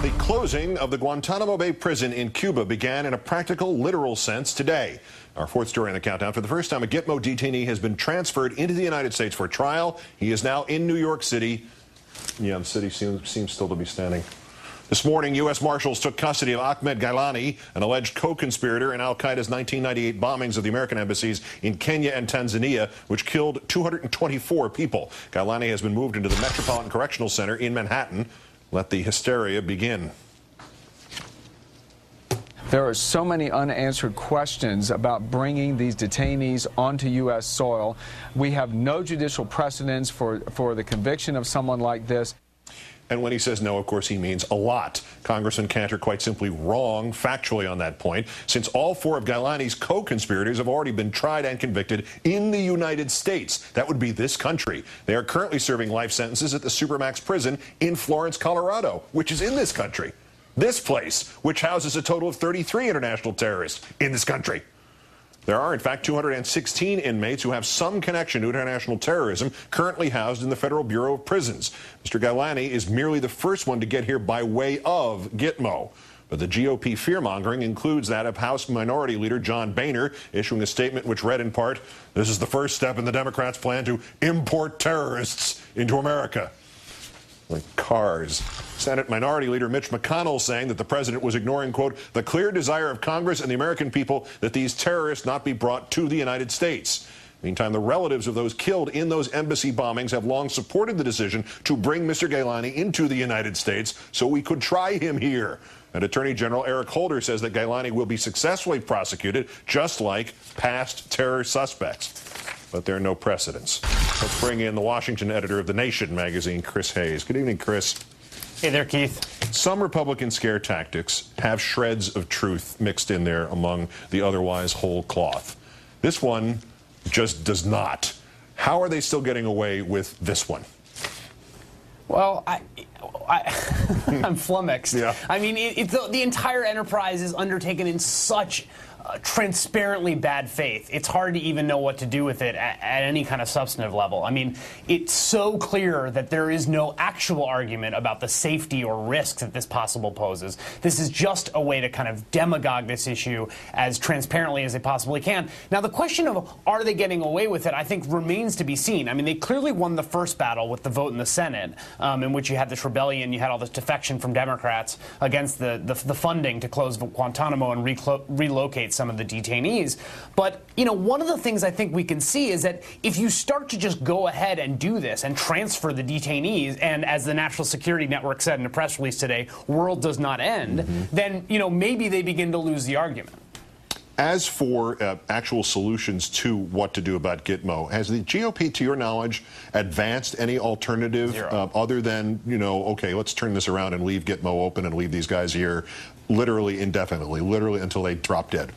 The closing of the Guantanamo Bay prison in Cuba began in a practical, literal sense today. Our fourth story on the countdown. For the first time, a Gitmo detainee has been transferred into the United States for trial. He is now in New York City. Yeah, the city seems still to be standing. This morning, U.S. Marshals took custody of Ahmed Gailani, an alleged co-conspirator in al-Qaeda's 1998 bombings of the American embassies in Kenya and Tanzania, which killed 224 people. Gailani has been moved into the Metropolitan Correctional Center in Manhattan. Let the hysteria begin. There are so many unanswered questions about bringing these detainees onto U.S. soil. We have no judicial precedence for the conviction of someone like this. And when he says no, of course, he means a lot. Congressman Cantor quite simply wrong factually on that point, since all four of Gailani's co-conspirators have already been tried and convicted in the United States. That would be this country. They are currently serving life sentences at the Supermax prison in Florence, Colorado, which is in this country. This place, which houses a total of 33 international terrorists in this country. There are, in fact, 216 inmates who have some connection to international terrorism currently housed in the Federal Bureau of Prisons. Mr. Gailani is merely the first one to get here by way of Gitmo. But the GOP fear-mongering includes that of House Minority Leader John Boehner, issuing a statement which read in part, "This is the first step in the Democrats' plan to import terrorists into America." Like cars. Senate Minority Leader Mitch McConnell saying that the president was ignoring, quote, "the clear desire of Congress and the American people that these terrorists not be brought to the United States." Meantime, the relatives of those killed in those embassy bombings have long supported the decision to bring Mr. Gailani into the United States so we could try him here. And Attorney General Eric Holder says that Gailani will be successfully prosecuted, just like past terror suspects. But there are no precedents. Let's bring in the Washington editor of The Nation magazine, Chris Hayes. Good evening, Chris. Hey there, Keith. Some Republican scare tactics have shreds of truth mixed in there among the otherwise whole cloth. This one just does not. How are they still getting away with this one? Well, I'm flummoxed. Yeah. I mean, the entire enterprise is undertaken in such transparently bad faith. It's hard to even know what to do with it at any kind of substantive level. I mean, it's so clear that there is no actual argument about the safety or risks that this possible poses. This is just a way to kind of demagogue this issue as transparently as they possibly can. Now, the question of are they getting away with it, I think, remains to be seen. I mean, they clearly won the first battle with the vote in the Senate, in which you had this rebellion, you had all this defection from Democrats against the funding to close Guantanamo and relocate some of the detainees. But, you know, one of the things I think we can see is that if you start to just go ahead and do this and transfer the detainees, and as the National Security Network said in a press release today, world does not end, then, you know, maybe they begin to lose the argument. As for actual solutions to what to do about Gitmo, has the GOP, to your knowledge, advanced any alternative other than, you know, okay, let's turn this around and leave Gitmo open and leave these guys here literally indefinitely, literally until they drop dead?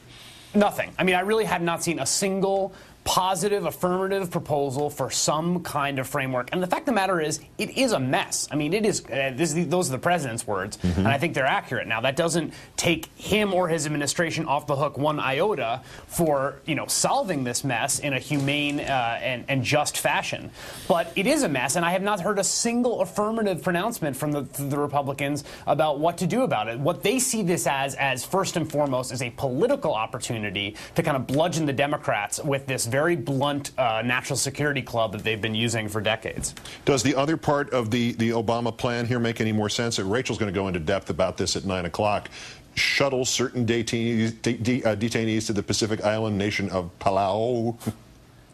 Nothing. I mean, I really have not seen a single positive, affirmative proposal for some kind of framework. And the fact of the matter is, it is a mess. I mean, it is. Those are the president's words, and I think they're accurate. Now, that doesn't take him or his administration off the hook one iota for, you know, solving this mess in a humane and just fashion. But it is a mess, and I have not heard a single affirmative pronouncement from the Republicans about what to do about it. What they see this as first and foremost, is a political opportunity to kind of bludgeon the Democrats with this very blunt national security club that they've been using for decades. Does the other part of the Obama plan here make any more sense? Rachel's going to go into depth about this at 9 o'clock. Shuttle certain detainees to the Pacific Island nation of Palau.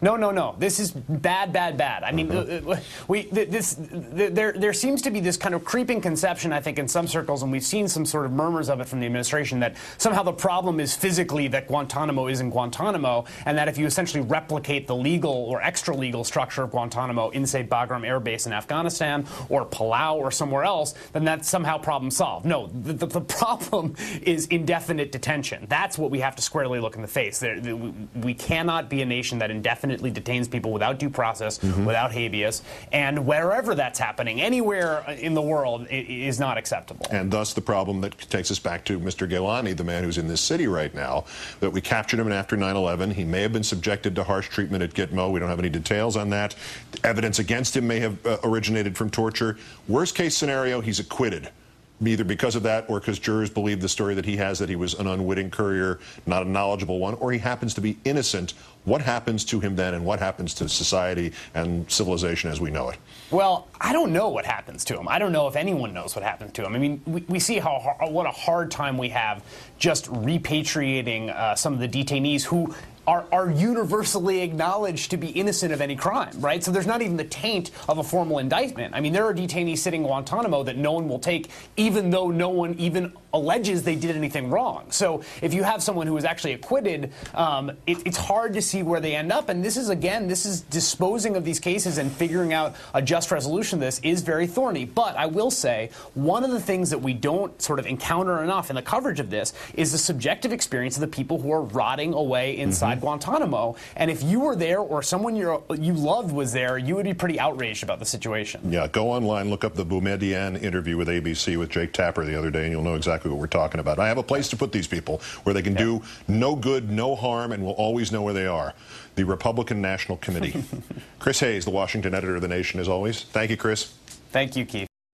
No. This is bad. I mean, there seems to be this kind of creeping conception, I think, in some circles, and we've seen some sort of murmurs of it from the administration, that somehow the problem is physically that Guantanamo isn't Guantanamo, and that if you essentially replicate the legal or extra-legal structure of Guantanamo in, say, Bagram Air Base in Afghanistan or Palau or somewhere else, then that's somehow problem solved. No, the problem is indefinite detention. That's what we have to squarely look in the face. We cannot be a nation that indefinitely detains people without due process, without habeas, and wherever that's happening, anywhere in the world, is not acceptable. And thus the problem that takes us back to Mr. Gailani, the man who's in this city right now, that we captured him after 9/11. He may have been subjected to harsh treatment at Gitmo. We don't have any details on that. Evidence against him may have originated from torture. Worst case scenario, he's acquitted. either because of that or because jurors believe the story that he has, that he was an unwitting courier, not a knowledgeable one, or he happens to be innocent. What happens to him then, and what happens to society and civilization as we know it? Well, I don't know what happens to him. I don't know if anyone knows what happens to him. I mean, we see what a hard time we have just repatriating some of the detainees who are universally acknowledged to be innocent of any crime, right? So there's not even the taint of a formal indictment. I mean, there are detainees sitting in Guantanamo that no one will take, even though no one even alleges they did anything wrong. So if you have someone who is actually acquitted, it's hard to see where they end up. And this is disposing of these cases and figuring out a just resolution of this is very thorny. But I will say, one of the things that we don't sort of encounter enough in the coverage of this is the subjective experience of the people who are rotting away inside Guantanamo. And if you were there or someone you loved was there, you would be pretty outraged about the situation. Yeah, go online, look up the Boumediene interview with ABC with Jake Tapper the other day, and you'll know exactly what we're talking about. I have a place to put these people where they can do no good, no harm, and we'll always know where they are. The Republican National Committee. Chris Hayes, the Washington editor of The Nation, as always. Thank you, Chris. Thank you, Keith.